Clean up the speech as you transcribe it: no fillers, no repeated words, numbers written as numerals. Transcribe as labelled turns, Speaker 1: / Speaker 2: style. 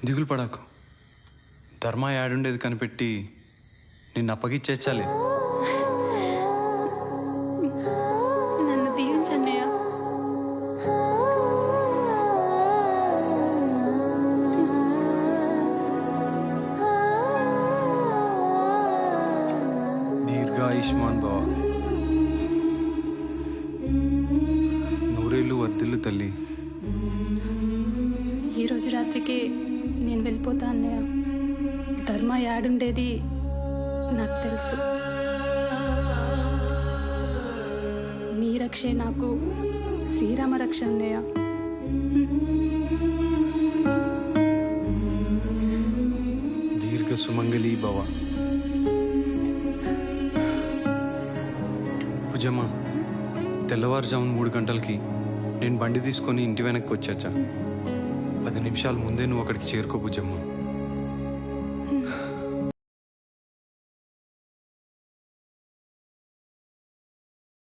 Speaker 1: దిగులు పడాకు. ధర్మ యాడుండేది కనిపెట్టి నిన్ను అప్పగిచ్చేచ్చాలే.
Speaker 2: నన్ను దీవించన్నయ్య.
Speaker 1: దీర్ఘాయుష్మాన్ భవ. నూరేళ్ళు వర్ధిల్లు తల్లి.
Speaker 2: ఈరోజు రాత్రికి నేను వెళ్ళిపోతా అన్నయ్య. ధర్మ యాడుండేది నాకు తెలుసు. నీ రక్షే నాకు శ్రీరామ రక్ష అన్నయ్య.
Speaker 1: దీర్ఘ సుమంగళీ భవ. పూజమ్మ, తెల్లవారుజామున 3 గంటలకి నేను బండి తీసుకొని ఇంటి వెనక్కి వచ్చాచా. 10 నిమిషాల ముందే నువ్వు అక్కడికి చేరుకో పూజమ్మ.